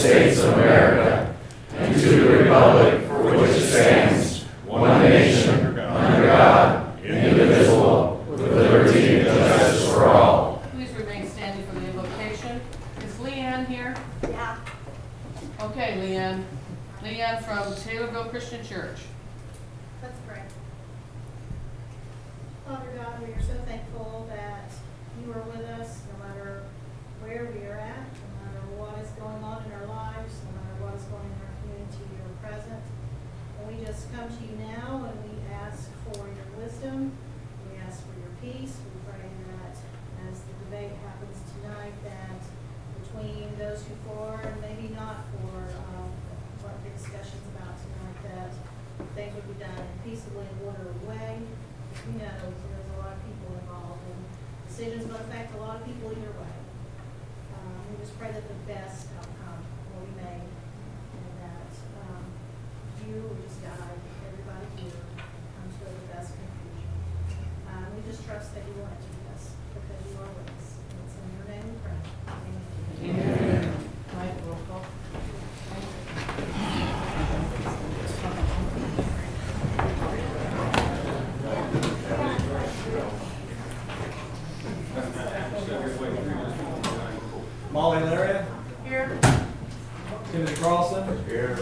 States of America and to the republic for which it stands, one nation, under God, indivisible, with liberty and justice for all. Please remain standing for the invocation. Is Leanne here? Yeah. Okay, Leanne. Leanne from Taylorville Christian Church. Let's pray. Father God, we are so thankful that you are with us no matter where we are at, no matter what is going on in our lives, no matter what is going on in our community, you are present. And we just come to you now and we ask for your wisdom, we ask for your peace. We pray that as the debate happens tonight, that between those who for and maybe not for what the discussion's about tonight, that things would be done in a peaceable and orderly way. We know there's a lot of people involved and decisions will affect a lot of people either way. We just pray that the best outcome will be made and that you will just guide everybody here come to the best conclusion. We just trust that you will answer this because you are with us. And it's in your name we pray. Amen. Mike, roll call. Molly Laria. Here. Timothy Carlson. Here.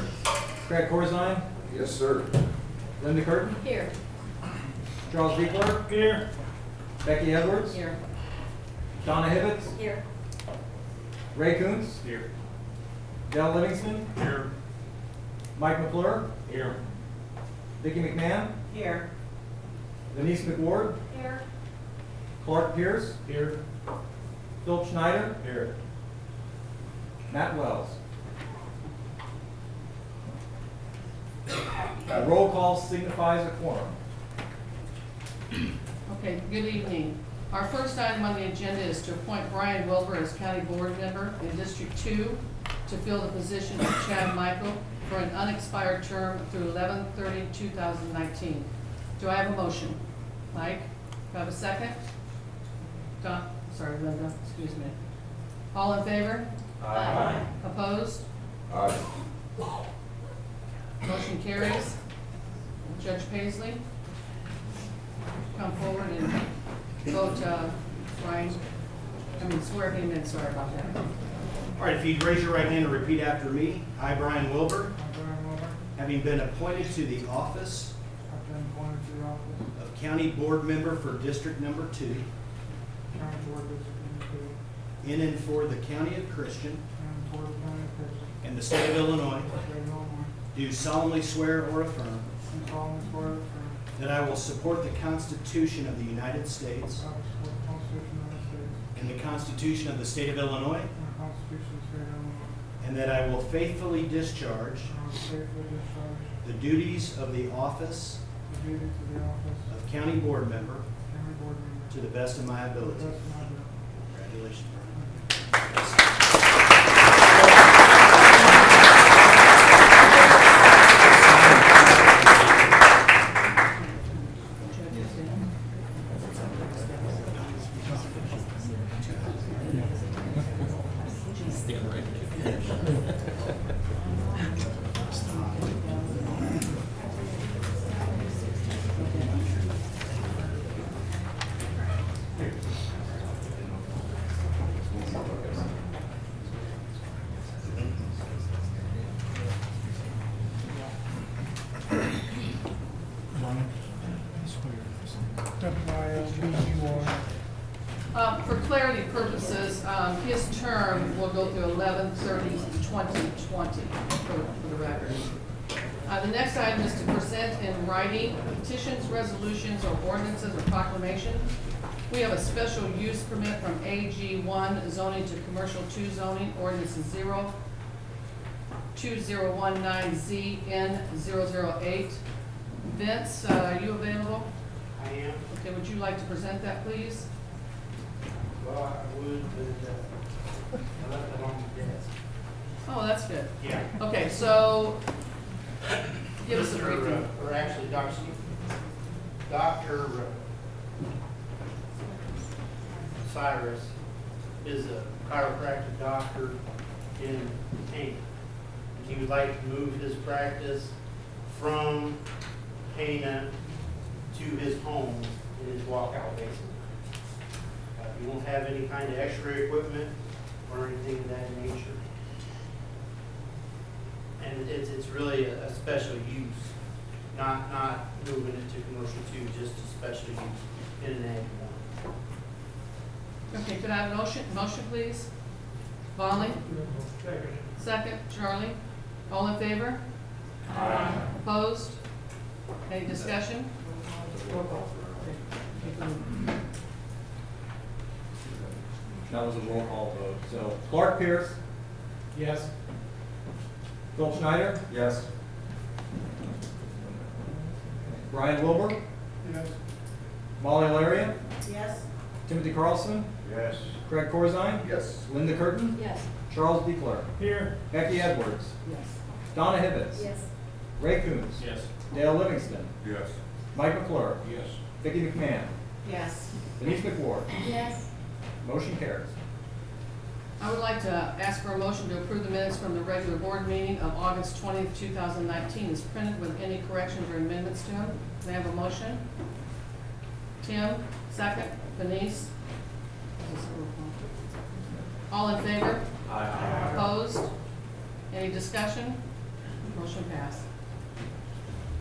Craig Corzine. Yes, sir. Linda Curtin. Here. Charles Diekler. Here. Becky Edwards. Here. Donna Hibbets. Here. Ray Kuntz. Here. Dell Livingston. Here. Mike McClure. Here. Vicki McMahon. Here. Denise McWard. Here. Clark Pierce. Here. Philip Schneider. Here. Matt Wells. The roll call signifies a quorum. Okay, good evening. Our first item on the agenda is to appoint Brian Wilbur as County Board Member in District 2 to fill the position of Chad Michael for an unexpired term through 11/30/2019. Do I have a motion? Mike, do I have a second? Don, sorry, Linda, excuse me. All in favor? Aye. Opposed? Aye. Motion carries. Judge Paisley, come forward and vote Brian, swear him in, sorry about that. All right, if you'd raise your right hand and repeat after me. I, Brian Wilbur, having been appointed to the office of County Board Member for District Number 2 in and for the County of Christian and the State of Illinois, do solemnly swear or affirm that I will support the Constitution of the United States and the Constitution of the State of Illinois, and that I will faithfully discharge the duties of the office of County Board Member to the best of my ability. Congratulations, Brian. For clarity purposes, his term will go through 11/30/2020 for the record. The next item is to present in writing petitions, resolutions, or ordinances or proclamations. We have a special use permit from AG1 zoning to commercial 2 zoning, ordinance 02019ZN008. Vince, are you available? I am. Okay, would you like to present that, please? Well, I would, but I left it on the desk. Oh, that's good. Yeah. Okay, so give us a briefing. Or actually, Dr. Cyrus is a chiropractic doctor in Pana. And he would like to move his practice from Pana to his home in his walkout basement. He won't have any kind of X-ray equipment or anything of that nature. And it's really a special use, not moving it to commercial two, just a special use in an ag one. Okay, could I have a motion please? Bonnie? Second, Charlie? All in favor? Aye. Opposed? Any discussion? That was a roll call vote. So Clark Pierce, Yes. Phil Schneider, Yes. Brian Wilbur, Yes. Molly Larian, Yes? Timothy Carlson, Yes. Craig Corzine, Yes. Linda Curtin, Yes. Charles D. Clark, Here. Becky Edwards, Yes. Donna Hibbets, Yes. Ray Coombs, Yes. Dale Livingston, Yes. Mike McClure, Yes. Vicki McMahon, Yes. Denise McWard. Yes. Motion carries. I would like to ask for a motion to approve the minutes from the regular board meeting of August 20th, 2019 as printed with any corrections or amendments to them. May I have a motion? Tim, second. Denise? All in favor? Aye. Opposed? Any discussion? Motion passed.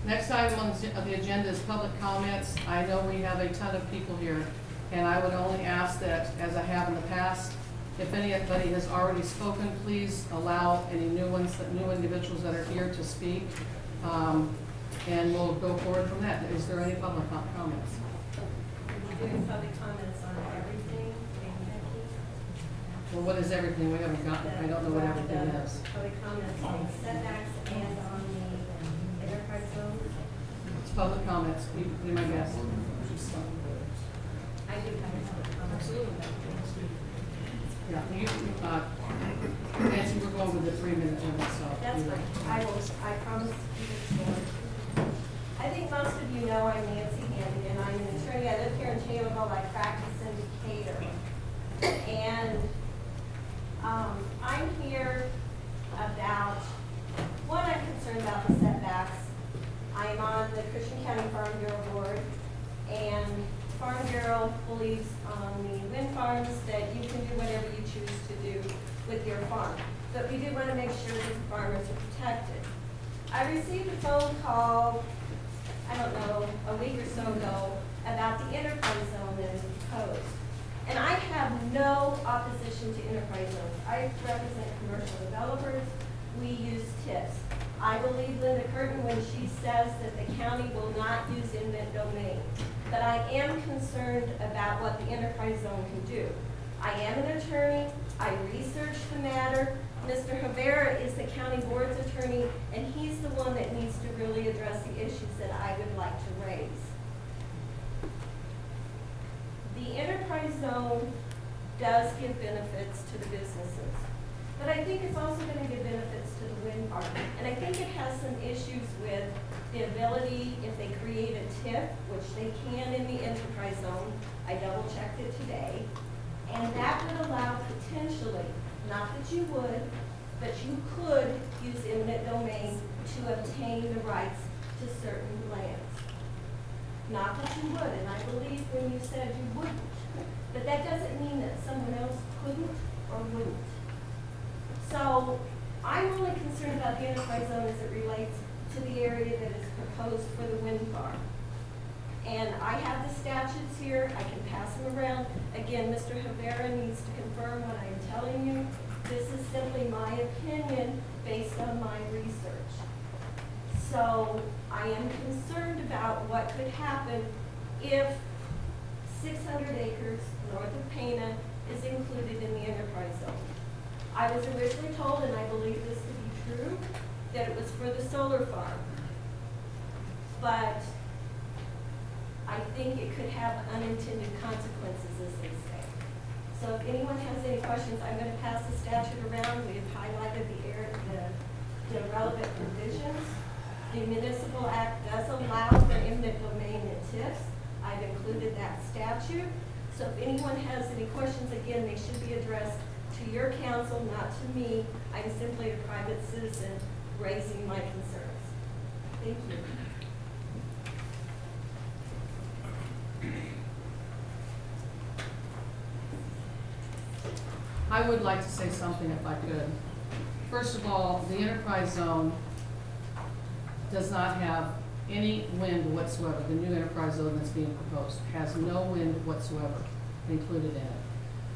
Next item on the agenda is public comments. I know we have a ton of people here, and I would only ask that, as I have in the past, if anybody has already spoken, please allow any new individuals that are here to speak, and we'll go forward from that. Is there any public comments? We're doing public comments on everything, Well, what is everything? We haven't gotten, I don't know what everything The is. public comments on setbacks and on the enterprise zone. It's public comments. Be my guest. I do have a public comment. Absolutely. Yeah, Nancy, we're going with the 3-minute limit, so. That's fine. I promise to keep it short. I think most of you know I'm Nancy Hannigan. I'm an attorney. I live here in Taylorville. I practice in Decatur. And I'm here about, one, I'm concerned about the setbacks. I'm on the Christian County Farm Bureau Board, and Farm Bureau believes on the wind farms that you can do whatever you choose to do with your farm. But we do want to make sure that the farmers are protected. I received a phone call, I don't know, a week or so ago about the enterprise zone that is proposed. And I have no opposition to enterprise zones. I represent commercial developers. We use TIFs. I believe Linda Curtin when she says that the county will not use eminent domain. But I am concerned about what the enterprise zone can do. I am an attorney. I researched the matter. Mr. Rivera is the county board's attorney, and he's the one that needs to really address the issues that I would like to raise. The enterprise zone does give benefits to the businesses, but I think it's also going to give benefits to the wind farm. And I think it has some issues with the ability, if they create a TIF, which they can in the enterprise zone, I double checked it today, and that would allow potentially, not that you would, but you could use eminent domain to obtain the rights to certain lands. Not that you would, and I believe when you said you wouldn't, but that doesn't mean that someone else couldn't or wouldn't. So I'm only concerned about the enterprise zone as it relates to the area that is proposed for the wind farm. And I have the statutes here, I can pass them around. Again, Mr. Rivera needs to confirm what I'm telling you. This is simply my opinion based on my research. So I am concerned about what could happen if 600 acres north of Pana is included in the enterprise zone. I was originally told, and I believe this to be true, that it was for the solar farm. But I think it could have unintended consequences, as they say. So if anyone has any questions, I'm going to pass the statute around. We have highlighted the relevant provisions. The Municipal Act does allow for eminent domain and TIFs. I've included that statute. So if anyone has any questions, again, they should be addressed to your council, not to me. I'm simply a private citizen raising my concerns. Thank you. I would like to say something if I could. First of all, the enterprise zone does not have any wind whatsoever. The new enterprise zone that's being proposed has no wind whatsoever included in it.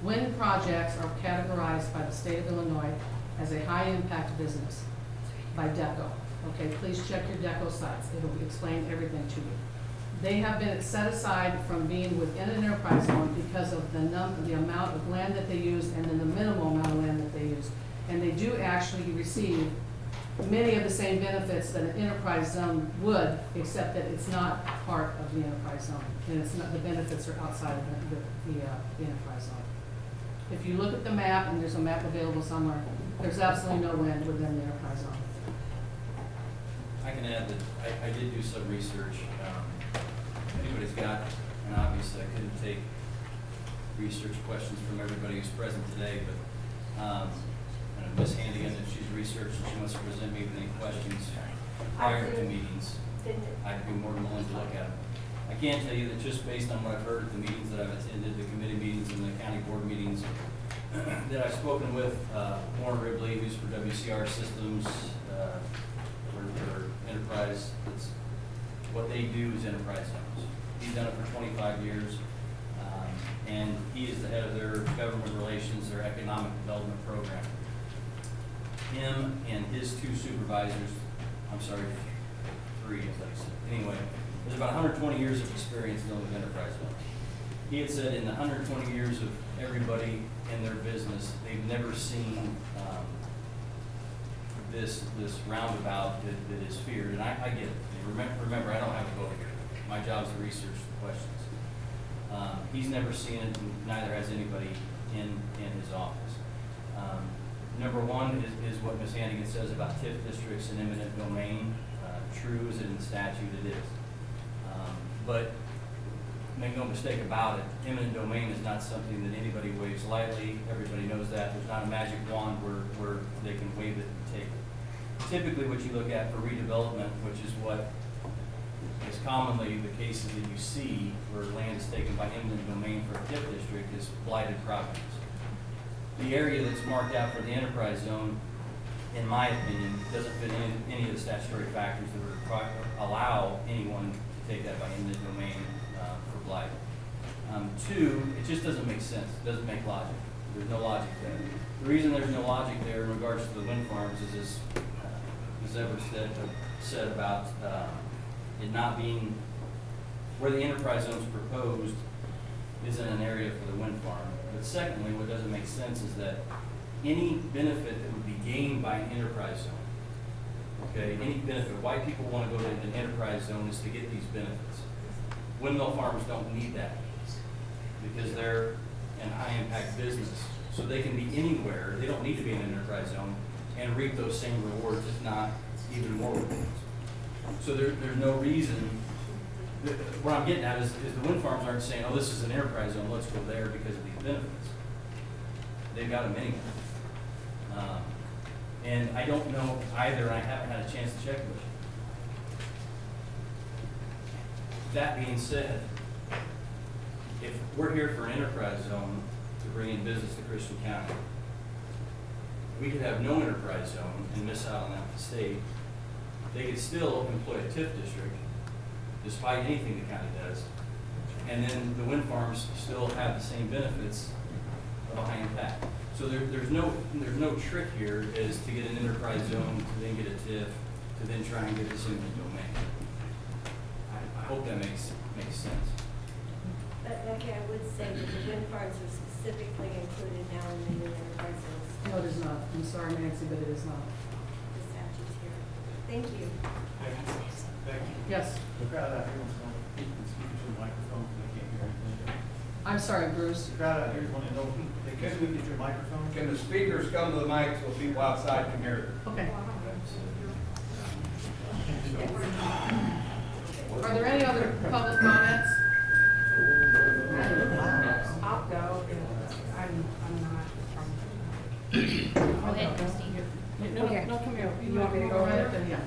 Wind projects are categorized by the state of Illinois as a high-impact business by DECO. Okay, please check your DECO sites. It'll explain everything to you. They have been set aside from being within an enterprise zone because of the amount of land that they use and then the minimal amount of land that they use. And they do actually receive many of the same benefits that an enterprise zone would, except that it's not part of the enterprise zone. And it's not, the benefits are outside of the enterprise zone. If you look at the map, and there's a map available somewhere, there's absolutely no wind within the enterprise zone. I can add that I did do some research. If anybody's got, and obviously I couldn't take research questions from everybody who's present today, but Ms. Handigan, if she's researched and she wants to present me with any questions prior to meetings, I'd be more than willing to look at them. I can tell you that just based on what I've heard at the meetings that I've attended, the committee meetings and the county board meetings, that I've spoken with Warren Ribley, who's for WCR Systems, for Enterprise. It's, what they do is enterprise zones. He's done it for 25 years, and he is the head of their government relations, their economic development program. Him and his two supervisors, I'm sorry, 3, as I said. Anyway, there's about 120 years of experience dealing with enterprise zones. He had said in the 120 years of everybody in their business, they've never seen this roundabout that is feared, and I get it. Remember, I don't have a vote here. My job is to research the questions. He's never seen it, and neither has anybody in his office. Number one is what Ms. Handigan says about TIF districts and eminent domain. True, is it in the statute? It is. But make no mistake about it, eminent domain is not something that anybody waves lightly. Everybody knows that. There's not a magic wand where they can wave it and take it. Typically what you look at for redevelopment, which is what is commonly the cases that you see where land is taken by eminent domain for a TIF district, is blighted properties. The area that's marked out for the enterprise zone, in my opinion, doesn't fit in any of the statutory factors that would allow anyone to take that by eminent domain for blight. 2, it just doesn't make sense. It doesn't make logic. There's no logic there. The reason there's no logic there in regards to the wind farms is, as Everett said about it not being where the enterprise zone is proposed isn't an area for the wind farm. But secondly, what doesn't make sense is that any benefit that would be gained by an enterprise zone, okay, any benefit, why people want to go to an enterprise zone is to get these benefits. Windmill farms don't need that because they're an high-impact business. So they can be anywhere, they don't need to be in an enterprise zone, and reap those same rewards, if not even more rewards. So there's no reason. What I'm getting at is the wind farms aren't saying, oh, this is an enterprise zone, let's go there because of these benefits. They've got them anyway. And I don't know either, and I haven't had a chance to check with you. That being said, if we're here for an enterprise zone to bring in business to Christian County, we could have no enterprise zone and miss out on that state. They could still employ a TIF district, despite anything the county does, and then the wind farms still have the same benefits of a high impact. So there's no trick here is to get an enterprise zone, to then get a TIF, to then try and get this in the domain. I hope that makes sense. But okay, I would say that the wind farms are specifically included now in the new enterprise zones. No, it is not. I'm sorry, Nancy, but it is not. The statute's here. Thank you. Yes. The crowd out here wants to know if you can speak to the microphone, they can't hear anything. I'm sorry, Bruce. The crowd out here wants to know if they can speak to your microphone. Can the speakers come to the mic so people outside can hear it? Okay. Are there any other public comments? I'll go. I'm not from. Go ahead, Christine. No, no, come here. You want me to go ahead? Then, yeah.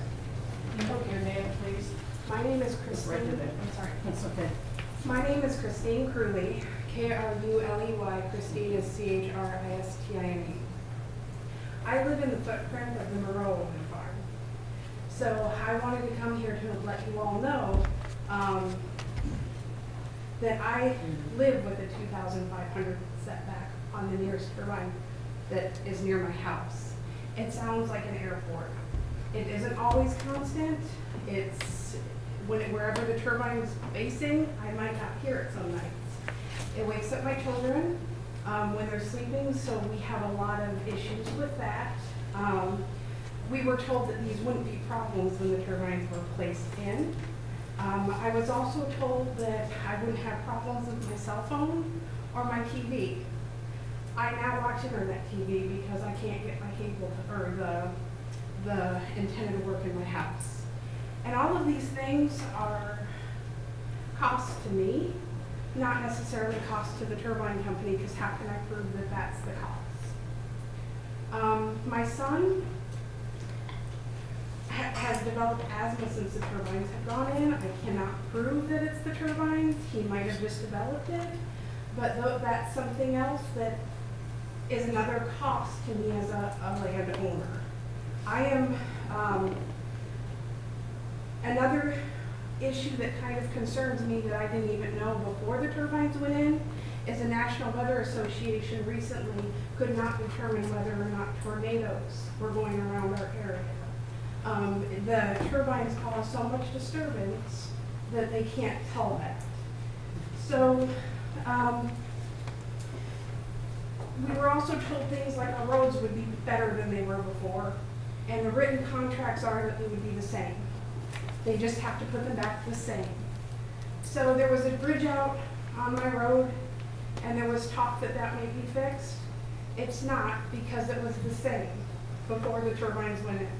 Your name, please. My name is Right Christine. there. I'm sorry. That's okay. My name is Christine Cruley, Kruley. Christine is Christine. I live in the footprint of the Moreau Wind Farm. So I wanted to come here to let you all know that I live with a 2,500 setback on the nearest turbine that is near my house. It sounds like an airport. It isn't always constant. It's wherever the turbine is facing, I might not hear it some nights. It wakes up my children when they're sleeping, so we have a lot of issues with that. We were told that these wouldn't be problems when the turbines were placed in. I was also told that I wouldn't have problems with my cell phone or my TV. I now watch internet TV because I can't get my cable or the antenna to work in my house. And all of these things are cost to me, not necessarily cost to the turbine company, because how can I prove that that's the cost? My son has developed asthma since the turbines have gone in. I cannot prove that it's the turbines. He might have just developed it, but that's something else that is another cost to me as a landowner. I am, another issue that kind of concerns me that I didn't even know before the turbines went in is the National Weather Association recently could not determine whether or not tornadoes were going around our area. The turbines cause so much disturbance that they can't tell that. So, we were also told things like our roads would be better than they were before, and the written contracts are that they would be the same. They just have to put them back the same. So there was a bridge out on my road, and there was talk that that may be fixed. It's not, because it was the same before the turbines went in.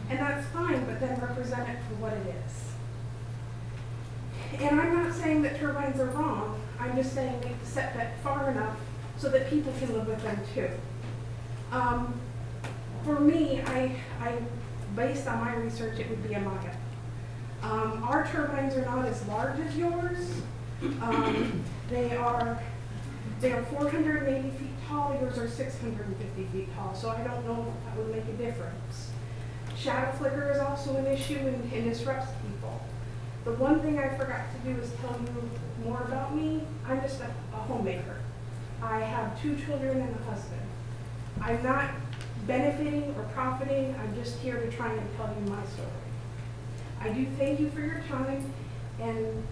And that's fine, but then represent it for what it is. And I'm not saying that turbines are wrong. I'm just saying make the setback far enough so that people can live with them too. For me, based on my research, it would be a mile. Our turbines are not as large as yours. They are 480 feet tall, yours are 650 feet tall, so I don't know if that would make a difference. Shadow flicker is also an issue and disrupts people. The one thing I forgot to do is tell you more about me. I'm just a homemaker. I have 2 children and a husband. I'm not benefiting or profiting, I'm just here to try and tell you my story. I do thank you for your time, and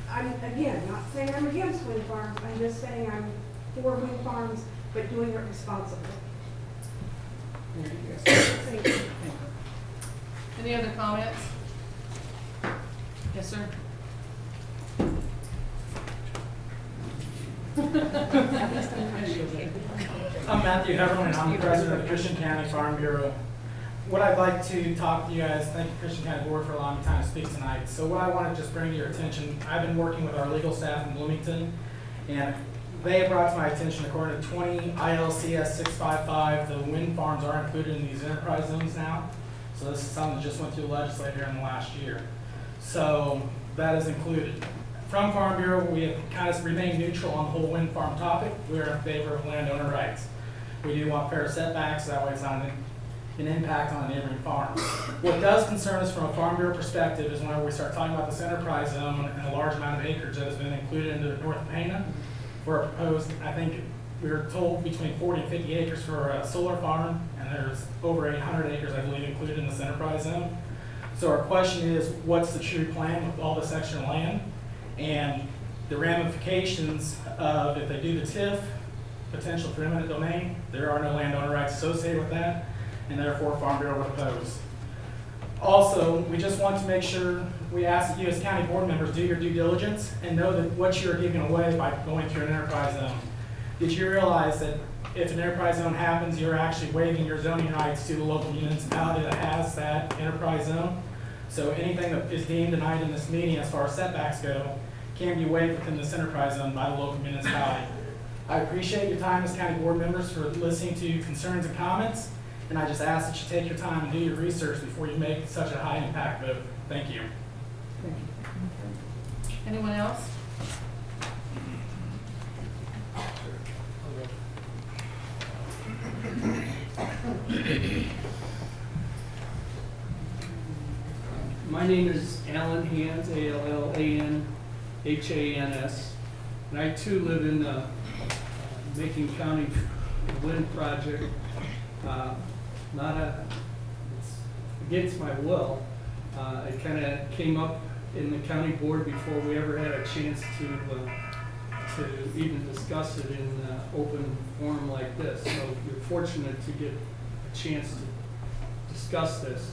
I'm, again, not saying I'm against wind farms, I'm just saying I'm for wind farms, but doing it responsibly. Thank you. Any other comments? Yes, sir. I'm Matthew Heverman, and I'm the president of the Christian County Farm Bureau. What I'd like to talk to you guys, thank you Christian County Board for allowing me time to speak tonight. So what I want to just bring to your attention, I've been working with our legal staff in Bloomington, and they have brought to my attention, according to 20 ILCS 655, the wind farms are included in these enterprise zones now. So this is something that just went through the legislature in the last year. So that is included. From Farm Bureau, we have kind of remained neutral on the whole wind farm topic. We're in favor of landowner rights. We do want fair setbacks, that way it's not an impact on a neighboring farm. What does concern us from a Farm Bureau perspective is whenever we start talking about this enterprise zone and a large amount of acreage that has been included into North Pana. We're proposed, I think we were told between 40 and 50 acres for a solar farm, and there's over 800 acres, I believe, included in this enterprise zone. So our question is, what's the true plan with all this extra land? And the ramifications of if they do the TIF, potential for eminent domain, there are no landowner rights associated with that, and therefore Farm Bureau would oppose. Also, we just want to make sure we ask that you as county board members do your due diligence and know that what you're giving away by going to an enterprise zone. Did you realize that if an enterprise zone happens, you're actually waiving your zoning rights to the local municipality that has that enterprise zone? So anything that is deemed denied in this meeting as far as setbacks go can be waived within this enterprise zone by the local municipality. I appreciate your time as county board members for listening to concerns and comments, and I just ask that you take your time and do your research before you make such a high impact vote. Thank you. Anyone else? My name is Alan Hans, ALLANHANS, and I too live in the Macon County Wind Project. It's against my will. It kind of came up in the county board before we ever had a chance to even discuss it in an open forum like this. So you're fortunate to get a chance to discuss this.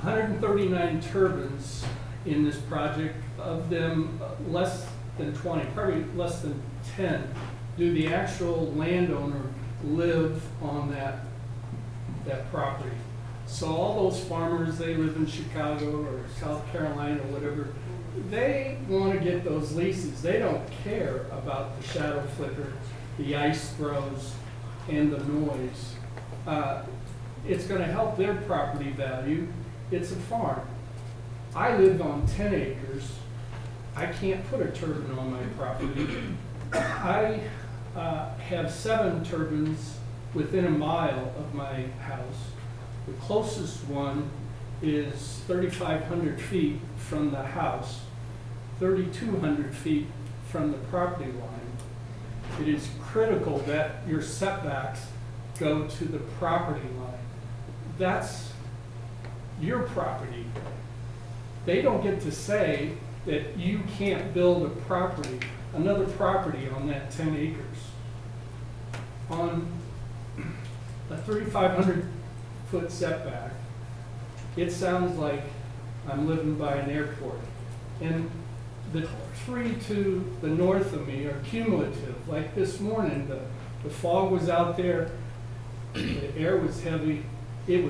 139 turbines in this project, of them less than 20, probably less than 10, do the actual landowner live on that property. So all those farmers, they live in Chicago or South Carolina or whatever, they want to get those leases. They don't care about the shadow flicker, the ice throws, and the noise. It's going to help their property value. It's a farm. I live on 10 acres. I can't put a turbine on my property. I have 7 turbines within a mile of my house. The closest one is 3,500 feet from the house, 3,200 feet from the property line. It is critical that your setbacks go to the property line. That's your property. They don't get to say that you can't build another property on that 10 acres. On a 3,500 foot setback, it sounds like I'm living by an airport. And the 3 to the north of me are cumulative. Like this morning, the fog was out there, the air was heavy, it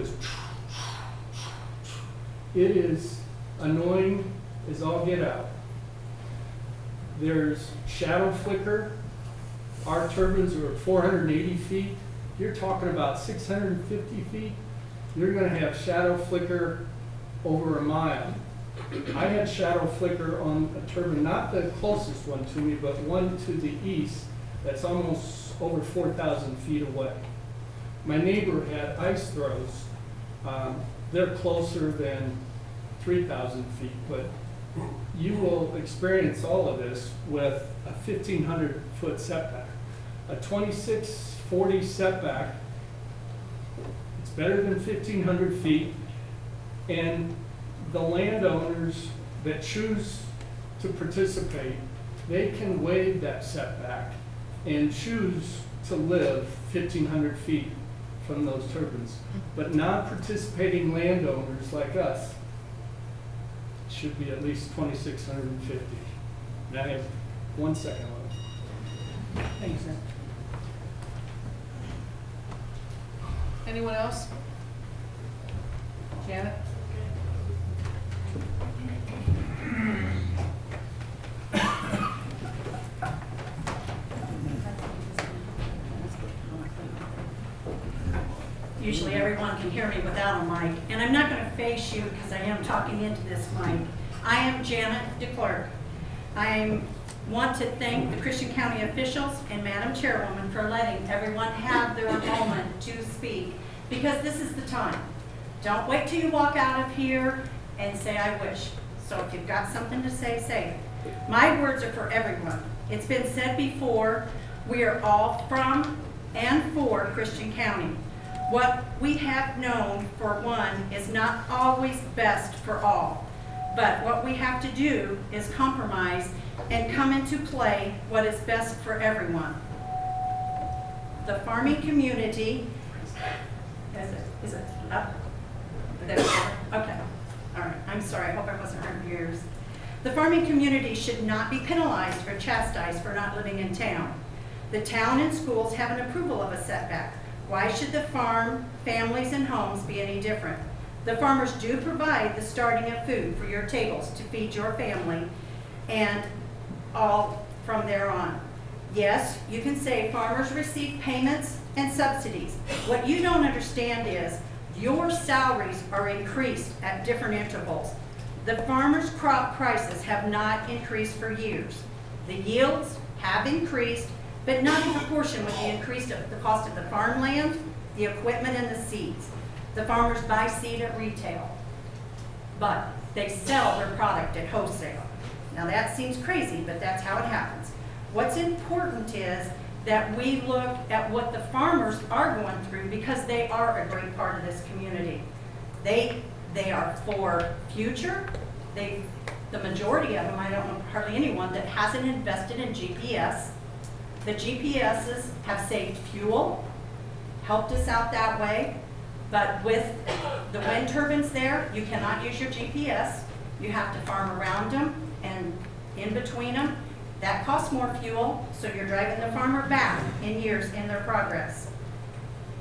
is annoying as all get out. There's shadow flicker. Our turbines are 480 feet. You're talking about 650 feet. You're going to have shadow flicker over a mile. I had shadow flicker on a turbine, not the closest one to me, but one to the east that's almost over 4,000 feet away. My neighbor had ice throws. They're closer than 3,000 feet, but you will experience all of this with a 1,500 foot setback. A 2640 setback, it's better than 1,500 feet, and the landowners that choose to participate, they can waive that setback and choose to live 1,500 feet from those turbines. But non-participating landowners like us should be at least 2,650. And I have 1 second left. Thanks, sir. Anyone else? Janet? Usually everyone can hear me without a mic, and I'm not going to face you because I am talking into this mic. I am Janet DeClerc. I want to thank the Christian County officials and Madam Chairwoman for letting everyone have their moment to speak, because this is the time. Don't wait till you walk out of here and say, I wish. So if you've got something to say, say it. My words are for everyone. It's been said before, we are all from and for Christian County. What we have known, for one, is not always best for all. But what we have to do is compromise and come into play what is best for everyone. The farming community, is it up? There we go. Okay, all right, I'm sorry, I hope I wasn't hurting your ears. The farming community should not be penalized or chastised for not living in town. The town and schools have an approval of a setback. Why should the farm, families, and homes be any different? The farmers do provide the starting of food for your tables to feed your family and all from there on. Yes, you can say farmers receive payments and subsidies. What you don't understand is your salaries are increased at different intervals. The farmers' crop prices have not increased for years. The yields have increased, but not in proportion with the increase of the cost of the farmland, the equipment, and the seeds. The farmers buy seed at retail, but they sell their product at wholesale. Now that seems crazy, but that's how it happens. What's important is that we look at what the farmers are going through, because they are a great part of this community. They are for future. The majority of them, I don't know hardly anyone that hasn't invested in GPS. The GPSs have saved fuel, helped us out that way, but with the wind turbines there, you cannot use your GPS. You have to farm around them and in between them. That costs more fuel, so you're driving the farmer back in years in their progress.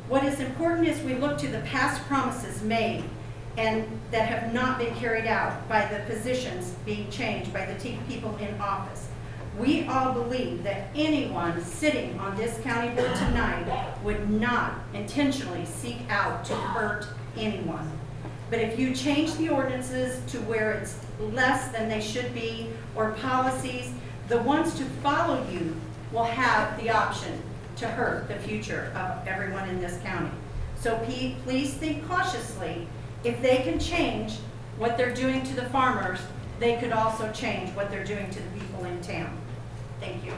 What is important is we look to the past promises made and that have not been carried out by the positions being changed by the people in office. We all believe that anyone sitting on this county board tonight would not intentionally seek out to hurt anyone. But if you change the ordinances to where it's less than they should be, or policies, the ones to follow you will have the option to hurt the future of everyone in this county. So please think cautiously. If they can change what they're doing to the farmers, they could also change what they're doing to the people in town. Thank you.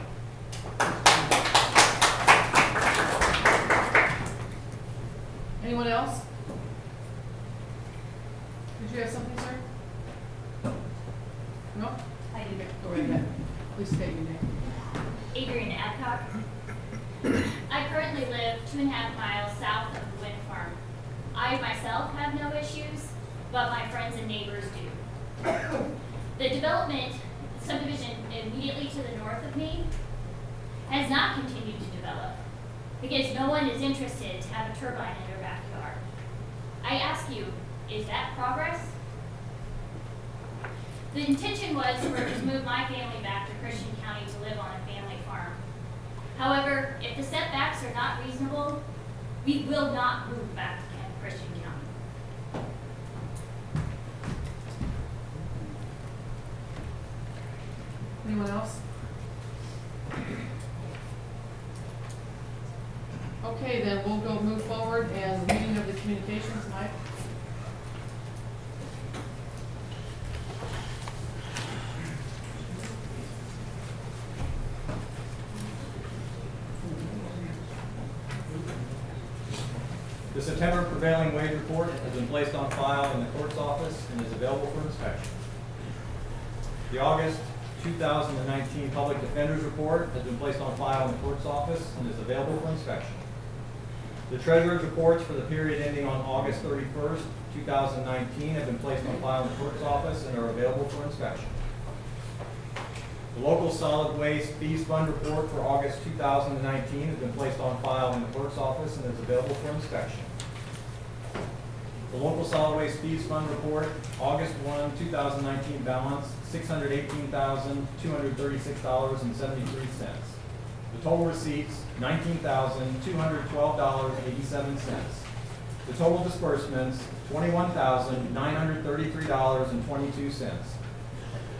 Anyone else? Did you have something, sir? No? I do. Go right ahead. Please state your name. Adrian Adcock. I currently live 2.5 miles south of the wind farm. I myself have no issues, but my friends and neighbors do. The development subdivision immediately to the north of me has not continued to develop because no one is interested to have a turbine in their backyard. I ask you, is that progress? The intention was to move my family back to Christian County to live on a family farm. However, if the setbacks are not reasonable, we will not move back to Christian County. Anyone else? Okay, then we'll move forward and reading of the communications, Mike. The September prevailing wage report has been placed on file in the clerk's office and is available for inspection. The August 2019 Public Defender's Report has been placed on file in the clerk's office and is available for inspection. The Treasurer's reports for the period ending on August 31st, 2019 have been placed on file in the clerk's office and are available for inspection. The Local Solid Waste Fees Fund Report for August 2019 has been placed on file in the clerk's office and is available for inspection. The Local Solid Waste Fees Fund Report, August 1, 2019 balance, $618,236.73. The total receipts, $19,212.87. The total disbursements, $21,933.22.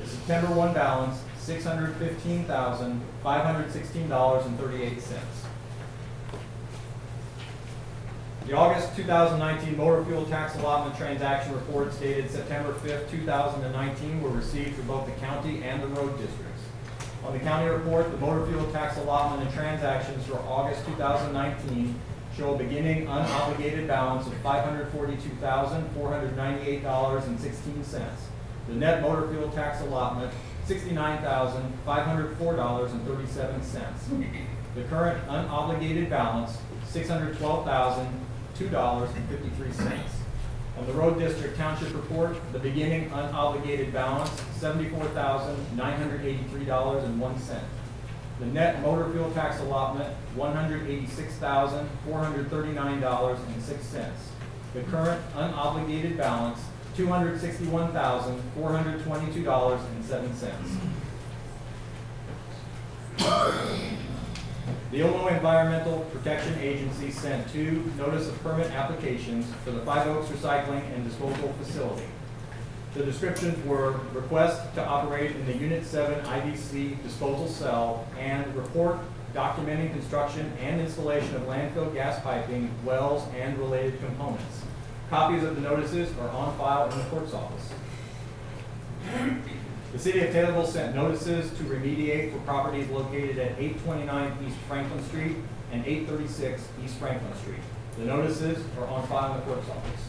The September 1 balance, $615,516.38. The August 2019 motor fuel tax allotment transaction reports dated September 5th, 2019 were received for both the county and the road districts. On the county report, the motor fuel tax allotment and transactions for August 2019 show a beginning unobligated balance of $542,498.16. The net motor fuel tax allotment, $69,504.37. The current unobligated balance, $612,002.53. On the road district township report, the beginning unobligated balance, $74,983.01. The net motor fuel tax allotment, $186,439.06. The current unobligated balance, $261,422.07. The Illinois Environmental Protection Agency sent 2 notice of permit applications for the Five Oaks Recycling and Disposal Facility. The descriptions were request to operate in the Unit 7 IBC disposal cell and report documenting construction and installation of landfill gas piping, wells, and related components. Copies of the notices are on file in the clerk's office. The City of Taylorville sent notices to remediate for properties located at 829 East Franklin Street and 836 East Franklin Street. The notices are on file in the clerk's office.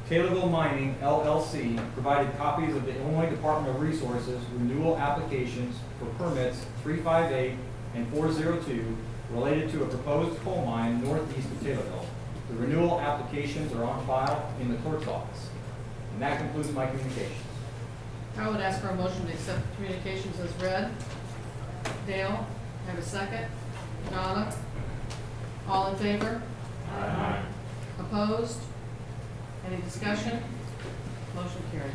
Taylorville Mining, LLC, provided copies of the Illinois Department of Resources renewal applications for permits 358 and 402 related to a proposed coal mine northeast of Taylorville. The renewal applications are on file in the clerk's office. And that concludes my communications. I would ask for a motion to accept the communications as read. Dale, have a second. Donna? All in favor? Aye. Opposed? Any discussion? Motion carried.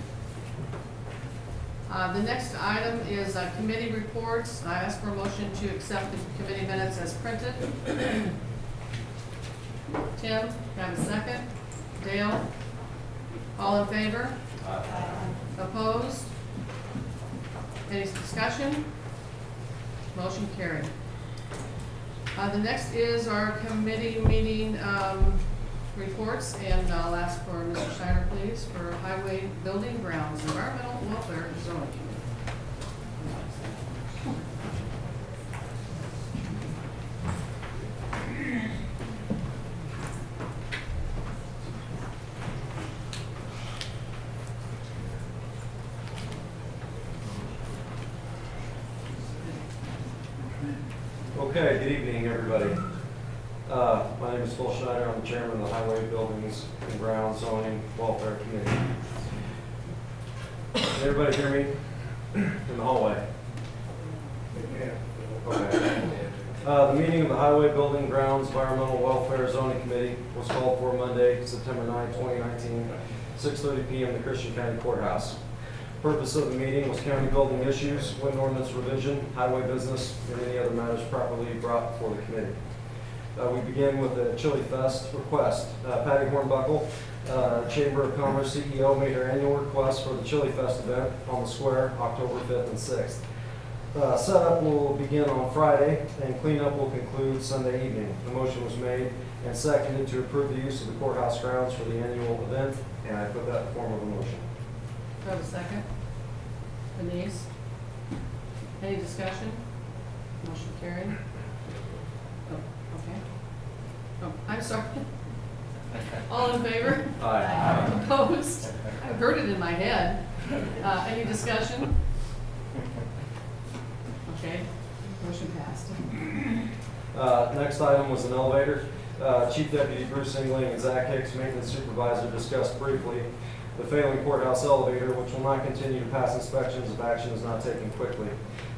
The next item is committee reports. I ask for a motion to accept the committee minutes as printed. Tim, have a second. Dale? All in favor? Opposed? Any discussion? Motion carried. The next is our committee meeting reports, and I'll ask for Mr. Steiner, please, for Highway Building Grounds, Environmental Welfare and Zoning. Okay, good evening, everybody. My name is Phil Schneider. I'm the chairman of the Highway Buildings and Grounds Zoning Welfare Committee. Can everybody hear me in the hallway? Okay. The meeting of the Highway Building Grounds Environmental Welfare Zoning Committee was called for Monday, September 9, 2019, 6:30 p.m. in the Christian County Courthouse. Purpose of the meeting was county building issues, wind ordinance revision, highway business, and any other matters properly brought before the committee. We begin with the Chili Fest request. Patty Hornbuckle, Chamber of Commerce CEO, made her annual request for the Chili Fest event on the square, October 5th and 6th. Setup will begin on Friday, and cleanup will conclude Sunday evening. The motion was made and seconded to approve the use of the courthouse grounds for the annual event, and I put that in form of a motion. Do I have a second? Denise? Any discussion? Motion carried. Oh, okay. Oh, I'm sorry. All in favor? Aye. Opposed? I heard it in my head. Any discussion? Okay, motion passed. Next item was an elevator. Chief Deputy Bruce Engling and Zach Hicks, Maintenance Supervisor, discussed briefly the failing courthouse elevator, which will not continue to pass inspections if action is not taken quickly.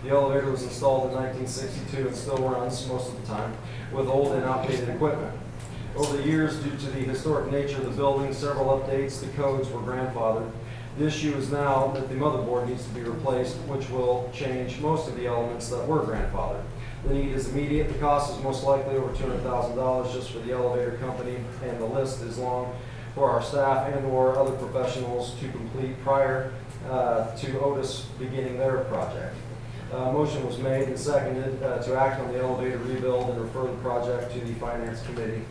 The elevator was installed in 1962 and still runs most of the time with old and outdated equipment. Over the years, due to the historic nature of the building, several updates to codes were grandfathered. The issue is now that the motherboard needs to be replaced, which will change most of the elements that were grandfathered. The need is immediate. The cost is most likely over $200,000 just for the elevator company, and the list is long for our staff and or other professionals to complete prior to Otis beginning their project. Motion was made and seconded to act on the elevator rebuild and refer the project to the Finance Committee.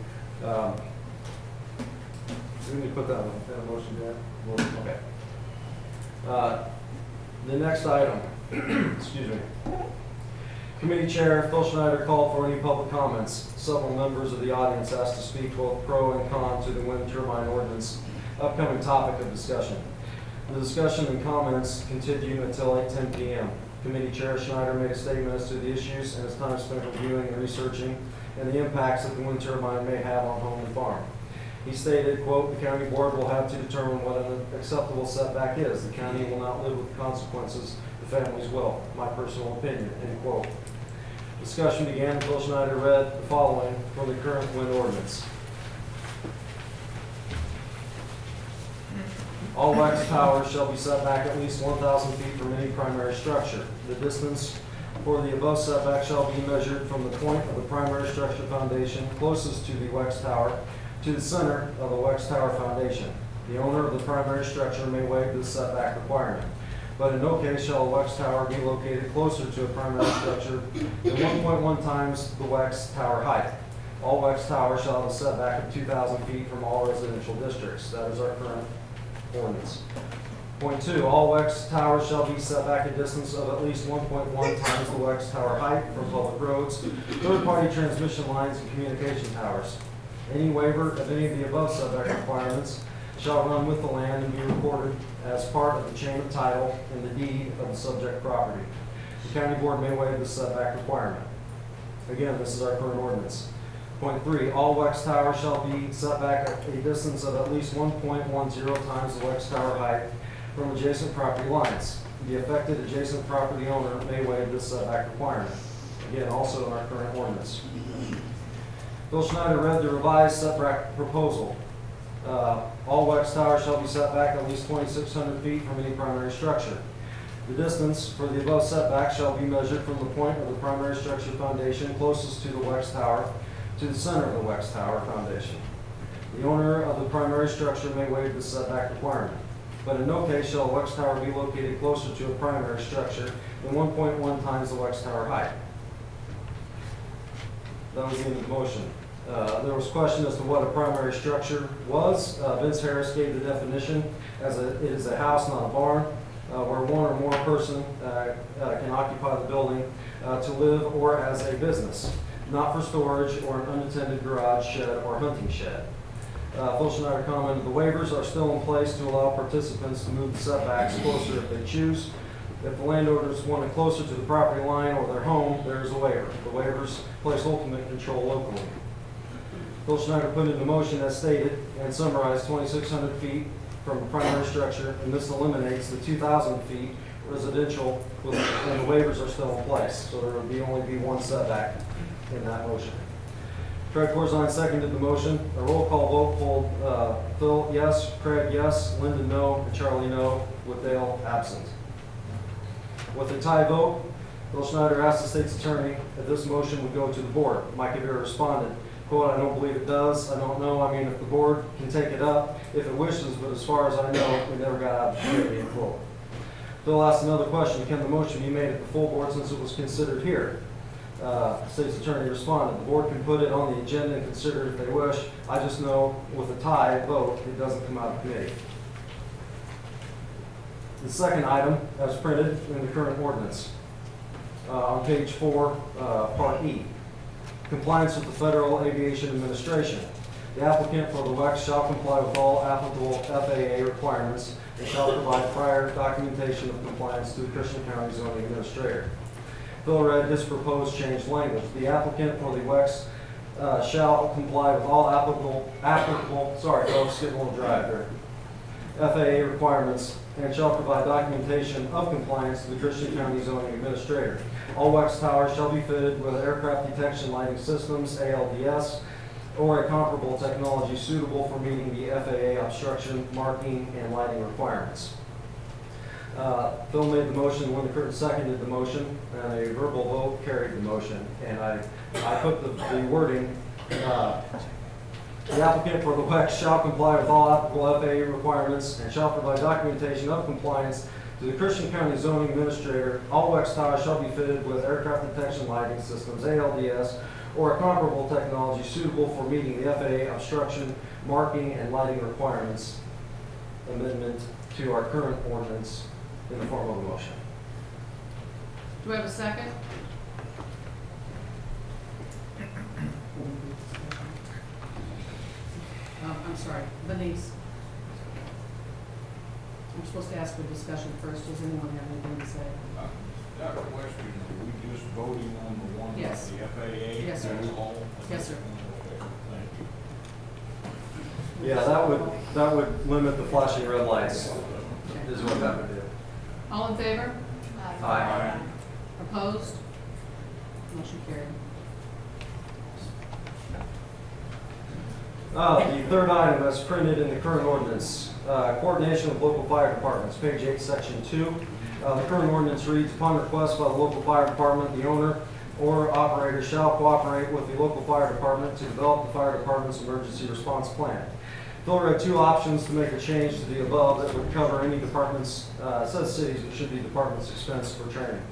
We need to put that in a motion, Dan? Okay. The next item, excuse me. Committee Chair Phil Schneider called for any public comments. Several members of the audience asked to speak both pro and con to the wind turbine ordinance, upcoming topic of discussion. The discussion and comments continued until 8:10 p.m. Committee Chair Schneider made a statement as to the issues and his time spent reviewing and researching and the impacts that the wind turbine may have on home and farm. He stated, quote, "The county board will have to determine what an acceptable setback is. The county will not live with the consequences. The families will. My personal opinion," end quote. Discussion began. Phil Schneider read the following from the current wind ordinance. All wax towers shall be set back at least 1,000 feet from any primary structure. The distance for the above setback shall be measured from the point of the primary structure foundation closest to the Wex Tower to the center of the Wex Tower foundation. The owner of the primary structure may waive this setback requirement, but in no case shall a Wex Tower be located closer to a primary structure than 1.1 times the Wex Tower height. All Wex Towers shall have a setback of 2,000 feet from all residential districts. That is our current ordinance. Point 2, all Wex Towers shall be set back a distance of at least 1.1 times the Wex Tower height from public roads, third-party transmission lines, and communication towers. Any waiver of any of the above setback requirements shall run with the land and be recorded as part of the chain of title in the deed of the subject property. The county board may waive the setback requirement. Again, this is our current ordinance. Point 3, all Wex Towers shall be set back a distance of at least 1.10 times the Wex Tower height from adjacent property lines. The affected adjacent property owner may waive this setback requirement. Again, also in our current ordinance. Bill Schneider read the revised setback proposal. All Wex Towers shall be set back at least 2,600 feet from any primary structure. The distance for the above setback shall be measured from the point of the primary structure foundation closest to the Wex Tower to the center of the Wex Tower foundation. The owner of the primary structure may waive the setback requirement, but in no case shall a Wex Tower be located closer to a primary structure than 1.1 times the Wex Tower height. That was the end of the motion. There was question as to what a primary structure was. Vince Harris gave the definition as it is a house, not a barn, where one or more person can occupy the building to live or as a business, not for storage or an unattended garage, shed, or hunting shed. Phil Schneider commented the waivers are still in place to allow participants to move the setbacks closer if they choose. If the landowners want it closer to the property line or their home, there is a waiver. The waivers place ultimate control locally. Phil Schneider put into motion as stated and summarized 2,600 feet from the primary structure, and this eliminates the 2,000 feet residential, and the waivers are still in place. So there would only be one setback in that motion. Craig Corzine seconded the motion. A roll call vote polled Phil yes, Craig yes, Lyndon no, and Charlie no, with Dale absent. With a tie vote, Phil Schneider asked the state's attorney if this motion would go to the board. Mike Avira responded, quote, I don't believe it does. I don't know. I mean, if the board can take it up if it wishes, but as far as I know, we never got out of the committee, end quote. Phil asked another question. Can the motion be made at the full board since it was considered here? State's attorney responded, the board can put it on the agenda and consider it if they wish. I just know with a tie vote, it doesn't come out of committee. The second item, as printed in the current ordinance, on page 4, part E, compliance with the Federal Aviation Administration. The applicant for the WEX shall comply with all applicable FAA requirements and shall provide prior documentation of compliance to the Christian County Zoning Administrator. Phil read his proposed changed language. The applicant for the WEX shall comply with all applicable, sorry folks, getting a little dry there, FAA requirements and shall provide documentation of compliance to the Christian County Zoning Administrator. All WEX towers shall be fitted with aircraft detection lighting systems, ALDS, or a comparable technology suitable for meeting the FAA obstruction, marking, and lighting requirements. Phil made the motion, Linda Curtin seconded the motion, and a verbal vote carried the motion. And I put the wording, the applicant for the WEX shall comply with all applicable FAA requirements and shall provide documentation of compliance to the Christian County Zoning Administrator. All WEX towers shall be fitted with aircraft detection lighting systems, ALDS, or a comparable technology suitable for meeting the FAA obstruction, marking, and lighting requirements. Amendment to our current ordinance in the form of a motion. Do we have a second? I'm sorry, Denise. I'm supposed to ask for discussion first. Does anyone have anything to say? Got a question. Are we just voting on the one Yes. with the FAA? Yes, sir. That's all? Yes, sir. Okay, thank you. Yeah, that would limit the flashing red lights, is what that would do. All in favor? Aye. Opposed? Motion carried. The third item as printed in the current ordinance, coordination with local fire departments, page 8, section 2. The current ordinance reads, upon request by the local fire department, the owner or operator shall cooperate with the local fire department to develop the fire department's emergency response plan. Phil read two options to make a change to the above that would cover any department's, it says cities, it should be department's expense for training.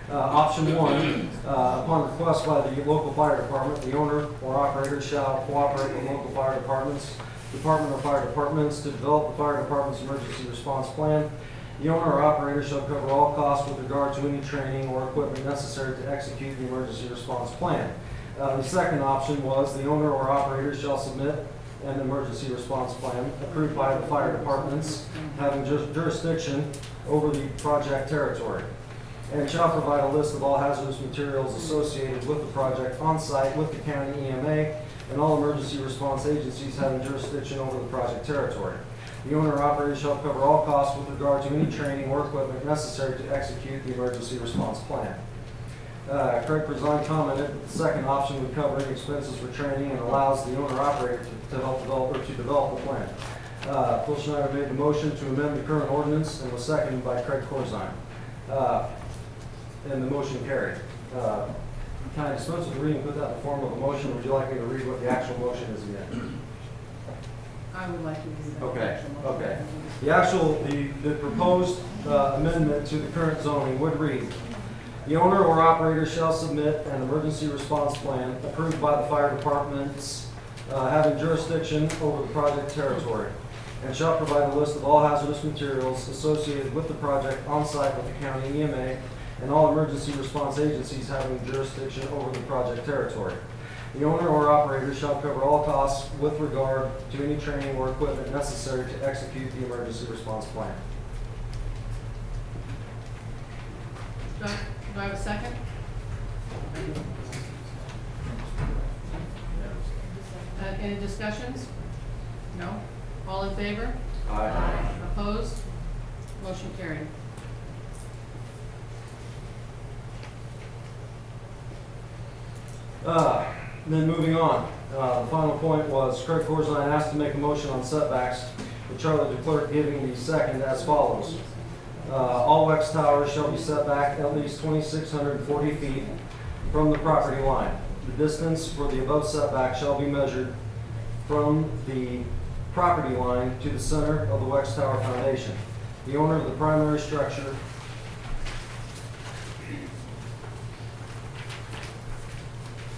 Option one, upon request by the local fire department, the owner or operator shall cooperate with local fire departments, department or fire departments to develop the fire department's emergency response plan. The owner or operator shall cover all costs with regard to any training or equipment necessary to execute the emergency response plan. The second option was the owner or operator shall submit an emergency response plan approved by the fire departments having jurisdiction over the project territory, and shall provide a list of all hazardous materials associated with the project on site with the county EMA and all emergency response agencies having jurisdiction over the project territory. The owner or operator shall cover all costs with regard to any training or equipment necessary to execute the emergency response plan. Craig Prezine commented that the second option would cover any expenses for training and allows the owner or operator to help develop or to develop the plan. Phil Schneider made the motion to amend the current ordinance and was seconded by Craig Corzine. And the motion carried. Can I dispense with the reading and put that in the form of a motion? Or would you like me to read what the actual motion is again? I would like to do that. Okay, okay. The proposed amendment to the current zoning would read, the owner or operator shall submit an emergency response plan approved by the fire departments having jurisdiction over the project territory, and shall provide a list of all hazardous materials associated with the project on site with the county EMA and all emergency response agencies having jurisdiction over the project territory. The owner or operator shall cover all costs with regard to any training or equipment necessary to execute the emergency response plan. Do I have a second? Any discussions? No? All in favor? Aye. Opposed? Motion carried. Then moving on, the final point was Craig Corzine asked to make a motion on setbacks, with Charlie DeClerc giving the second as follows. All WEX towers shall be set back at least 2,640 feet from the property line. The distance for the above setback shall be measured from the property line to the center of the WEX tower foundation. The owner of the primary structure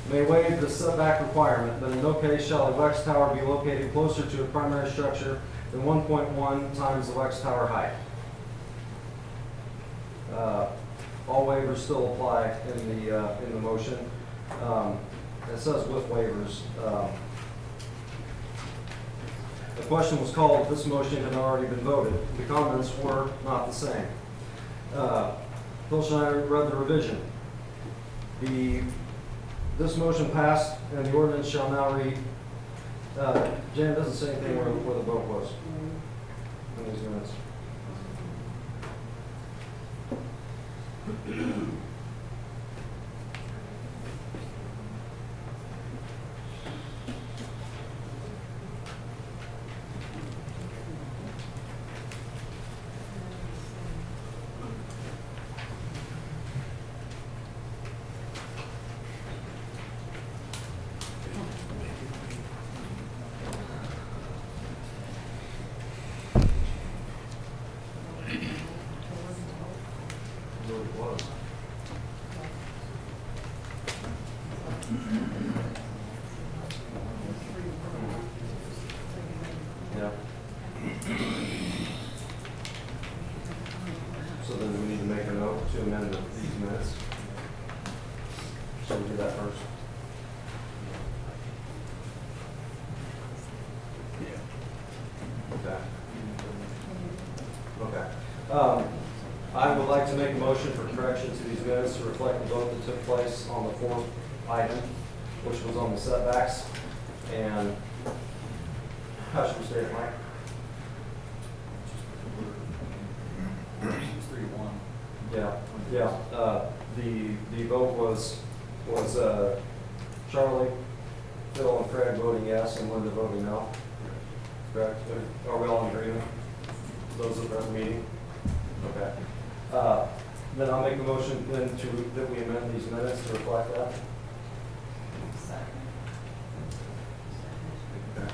may waive the setback requirement, but in no case shall a WEX tower be located closer to a primary structure than 1.1 times the WEX tower height. All waivers still apply in the motion. It says with waivers. The question was called if this motion had already been voted. The comments were not the same. Phil Schneider read the revision. This motion passed, and the ordinance shall now read. Jan doesn't say anything where the vote was in these minutes. Yeah. So then we need to make a note to amend these minutes. So we do that first. Okay. Okay. I would like to make a motion for correction to these minutes to reflect the vote that took place on the fourth item, which was on the setbacks. And how should we state it, Mike? It's 3-1. Yeah. The vote was Charlie, Phil, and Craig voting yes, and Linda voting no. Correct? Are we all in agreement? Those that are at the meeting? Okay. motion then that we amend these minutes to reflect that? Okay.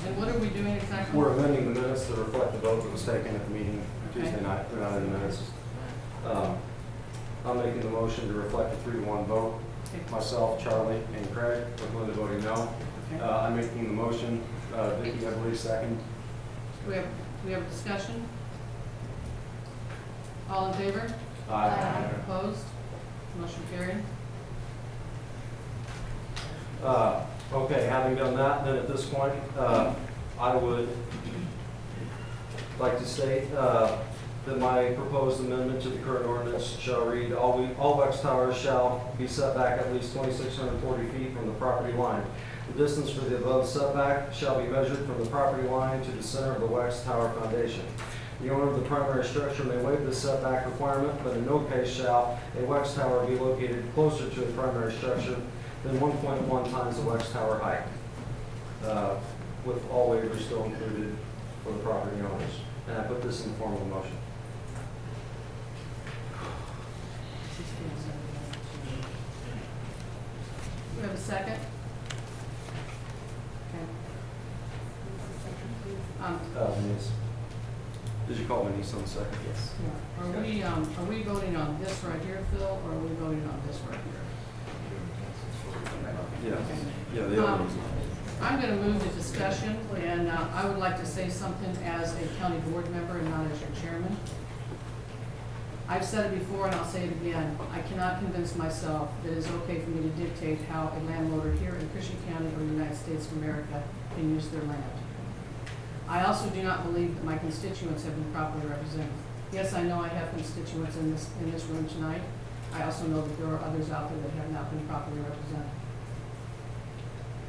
And what are we doing exactly? We're amending the minutes to reflect the vote that was taken at the meeting Okay. Tuesday night. They're not in the minutes. I'm making the motion to reflect a 3-to-1 vote. Okay. Myself, Charlie, and Craig, with Linda voting no. Okay. I'm making the motion, Vicki, I believe, second. Do we have a discussion? All in favor? Aye. Opposed? Motion carried. Okay, having done that, then at this point, I would like to state that my proposed amendment to the current ordinance shall read, all wax towers shall be set back at least 2,640 feet from the property line. The distance for the above setback shall be measured from the property line to the center of the wax tower foundation. The owner of the primary structure may waive this setback requirement, but in no case shall a wax tower be located closer to the primary structure than 1.1 times the wax tower height, with all waivers still included for the property owners. And I put this in the form of a motion. Do we have a second? Okay. Niece. Did you call my niece on the second? Yes. Are we voting on this right here, Phil, or are we voting on this right here? Yeah. Okay. Yeah, the other Um, one's not. I'm going to move the discussion, and I would like to say something as a county board member and not as your chairman. I've said it before and I'll say it again. I cannot convince myself that it's okay for me to dictate how a landowner here in Christian County or the United States of America can use their land. I also do not believe that my constituents have been properly represented. Yes, I know I have constituents in this room tonight. I also know that there are others out there that have not been properly represented.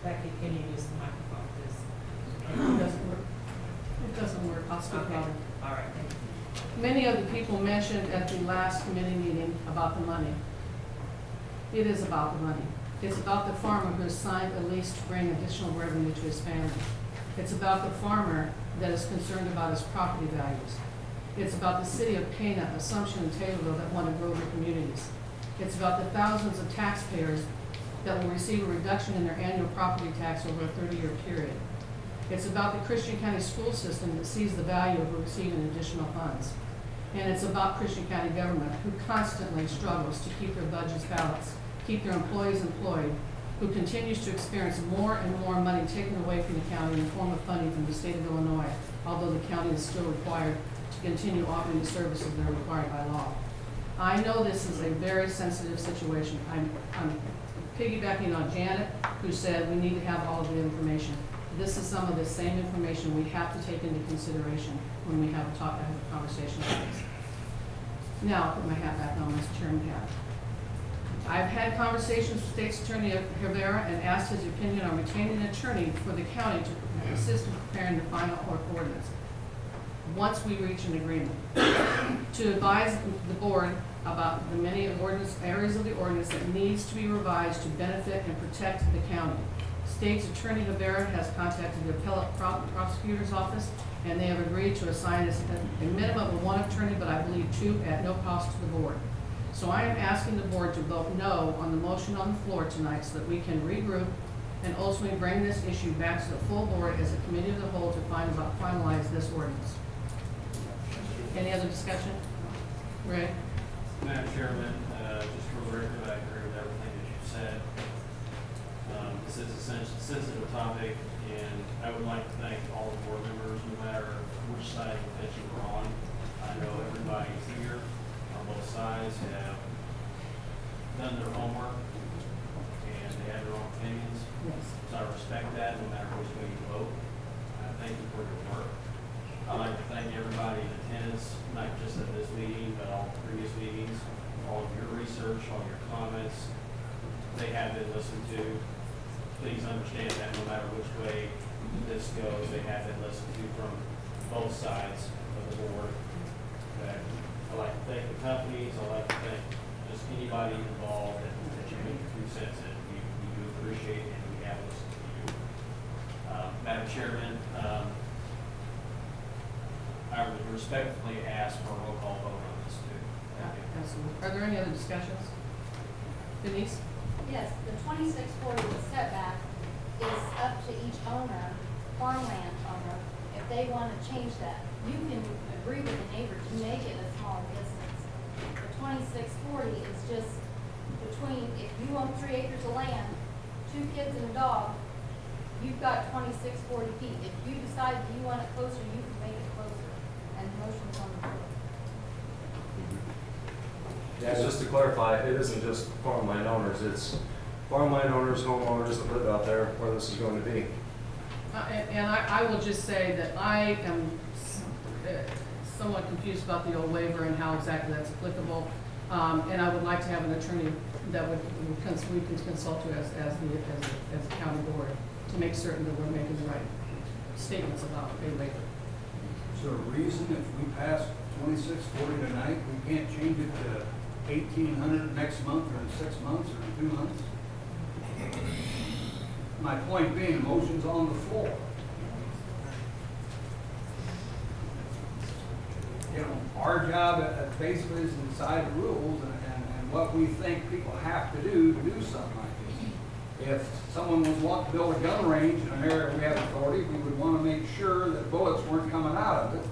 Becky, can you use the microphone, please? It doesn't work. It doesn't work. I'll speak Okay. louder. All right, thank you. Many of the people mentioned at the last committee meeting about the money. It is about the money. It's about the farmer who has signed a lease to bring additional revenue to his family. It's about the farmer that is concerned about his property values. It's about the city of Pana, Assumption, and Taylorville that want to grow their communities. It's about the thousands of taxpayers that will receive a reduction in their annual property tax over a 30-year period. It's about the Christian County school system that sees the value of receiving additional funds. And it's about Christian County government, who constantly struggles to keep their budgets balanced, keep their employees employed, who continues to experience more and more money taken away from the county in the form of funding from the state of Illinois, although the county is still required to continue offering the services that are required by law. I know this is a very sensitive situation. I'm piggybacking on Janet, who said we need to have all of the information. This is some of the same information we have to take into consideration when we have a conversation like this. Now, I'll put my hat back on, Mr. Chairman hat. I've had conversations with State's Attorney Rivera and asked his opinion on retaining an attorney for the county to assist in preparing the final ordinance, once we reach an agreement, to advise the board about the many areas of the ordinance that needs to be revised to benefit and protect the county. State's Attorney Rivera has contacted the appellate prosecutor's office, and they have agreed to assign us a minimum of one attorney, but I believe two, at no cost to the board. So I am asking the board to vote no on the motion on the floor tonight so that we can regroup and ultimately bring this issue back to the full board as a committee of the whole to finalize this ordinance. Any other discussion? Ray? Madam Chairman, just for the record, I agree with everything that you said. This is a sensitive topic, and I would like to thank all the board members, no matter which side of the fence you were on. I know everybody here on both sides have done their homework, and they have their own opinions. Yes. So I respect that, no matter which way you vote. I thank you for your work. I'd like to thank everybody in attendance, not just at this meeting, but all previous meetings, all of your research, all your comments. They have been listened to. Please understand that no matter which way this goes, they have been listened to from both sides of the board. Okay. I'd like to thank the companies. I'd like to thank just anybody involved that you make your 2 cents in. We do appreciate it, and we have listened to you. Madam Chairman, I would respectfully ask for a roll call vote on this. this too. Thank you. Absolutely. Are there any other discussions? Denise? Yes, the 2640 setback is up to each owner, farmland owner, if they want to change that. You can agree with the neighbor to make it a small business. The 2640 is just between, if you own 3 acres of land, 2 kids and a dog, you've got 2640 feet. If you decide that you want it closer, you can make it closer. And the motion's on the floor. Yeah, just to clarify, it isn't just farmland owners, it's farmland owners, homeowners that live out there where this is going to be. And I will just say that I am somewhat confused about the old waiver and how exactly that's applicable. And I would like to have an attorney that we can consult to as a county board to make certain that we're making the right statements about a waiver. Is there a reason if we pass 2640 tonight, we can't change it to 1800 next month or in 6 months or in 2 months? My point being, motion's on the floor. You know, our job basically is to decide the rules and what we think people have to do something like this. If someone was wanting to build a gun range in an area we have authority, we would want to make sure that bullets weren't coming out of it.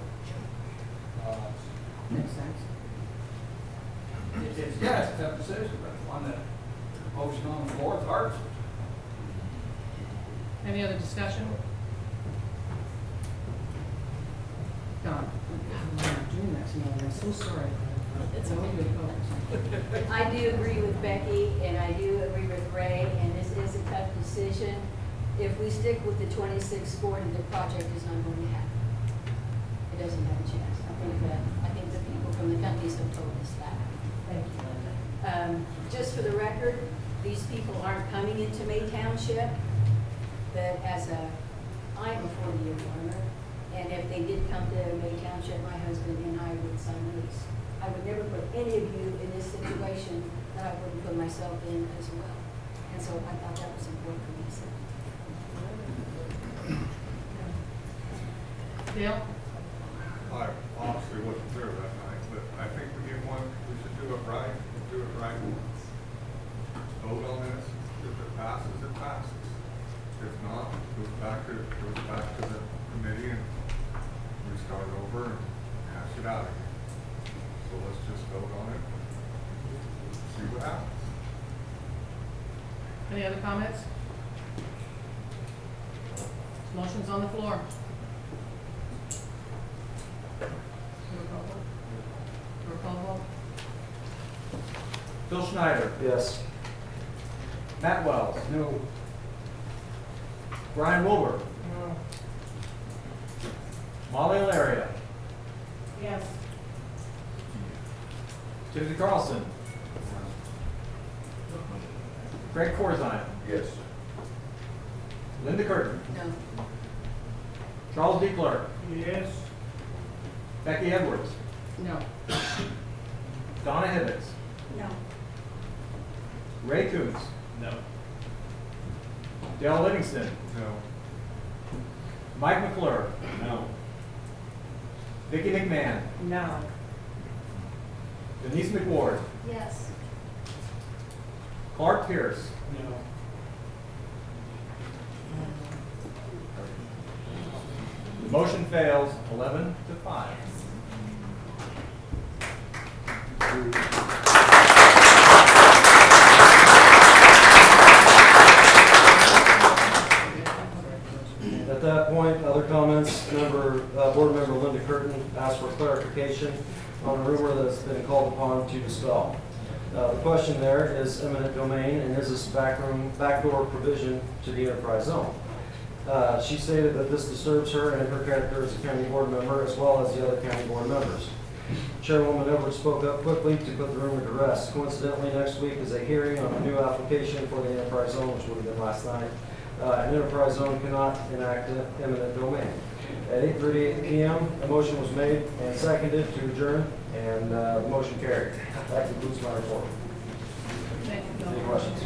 Makes sense. It's a tough decision, but one that motion on the floor, it's hard. Any other discussion? God, I'm not doing that tonight. I'm so sorry. It's a little bit focused. I do agree with Becky, and I do agree with Ray, and this is a tough decision. If we stick with the 2640, the project is not going to happen. It doesn't have a chance. I think the people from the companies have told us that. Thank you, Linda. Just for the record, these people aren't coming into May Township, but I'm a 40-year farmer, and if they did come to May Township, my husband and I would sign a lease. I would never put any of you in this situation that I wouldn't put myself in as well. And so I thought that was important for me to say. Dale? I honestly wasn't there that night, but I think we should do it right. Do it right. Vote on this. If it passes, it passes. If not, it goes back to the committee and we start over and hash it out again. So let's just vote on it. See what happens. Any other comments? Motion's on the floor. Roll call vote. Phil Schneider. Yes. Matt Wells. No. Brian Wilbur. No. Molly Alaria. Yes. Timothy Carlson. Greg Corzine. Yes. Linda Curtin. No. Charles D. Clark. Yes. Becky Edwards. No. Donna Hibbets. No. Ray Coontz. No. Dale Livingston. No. Mike McClure. No. Vicki McMahon. No. Denise McWard. Yes. Clark Pierce. No. The motion fails 11 to 5. At that point, other comments, board member Linda Curtin asked for clarification on a rumor that's been called upon to dispel. The question there is eminent domain, and is this backdoor provision to the enterprise zone? She stated that this disturbs her and her character as a county board member, as well as the other county board members. Chairwoman Edwards spoke up quickly to put the rumor to rest. Coincidentally, next week is a hearing on a new application for the enterprise zone, which would have been last night. An enterprise zone cannot enact eminent domain. At 8:38 p.m., a motion was made and seconded to adjourn, and the motion carried. That concludes my report. Thank you, Bill. Any questions?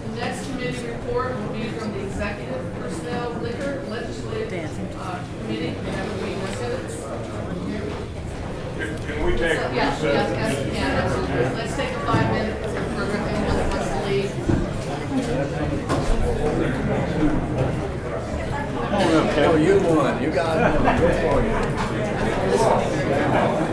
The next committee report will be from the Executive, Personnel, Liquor, Legislative, ask the candidates. Let's take a 5-minute for anyone that wants to leave. Come on up, Cal, you won. You got it. Good for you.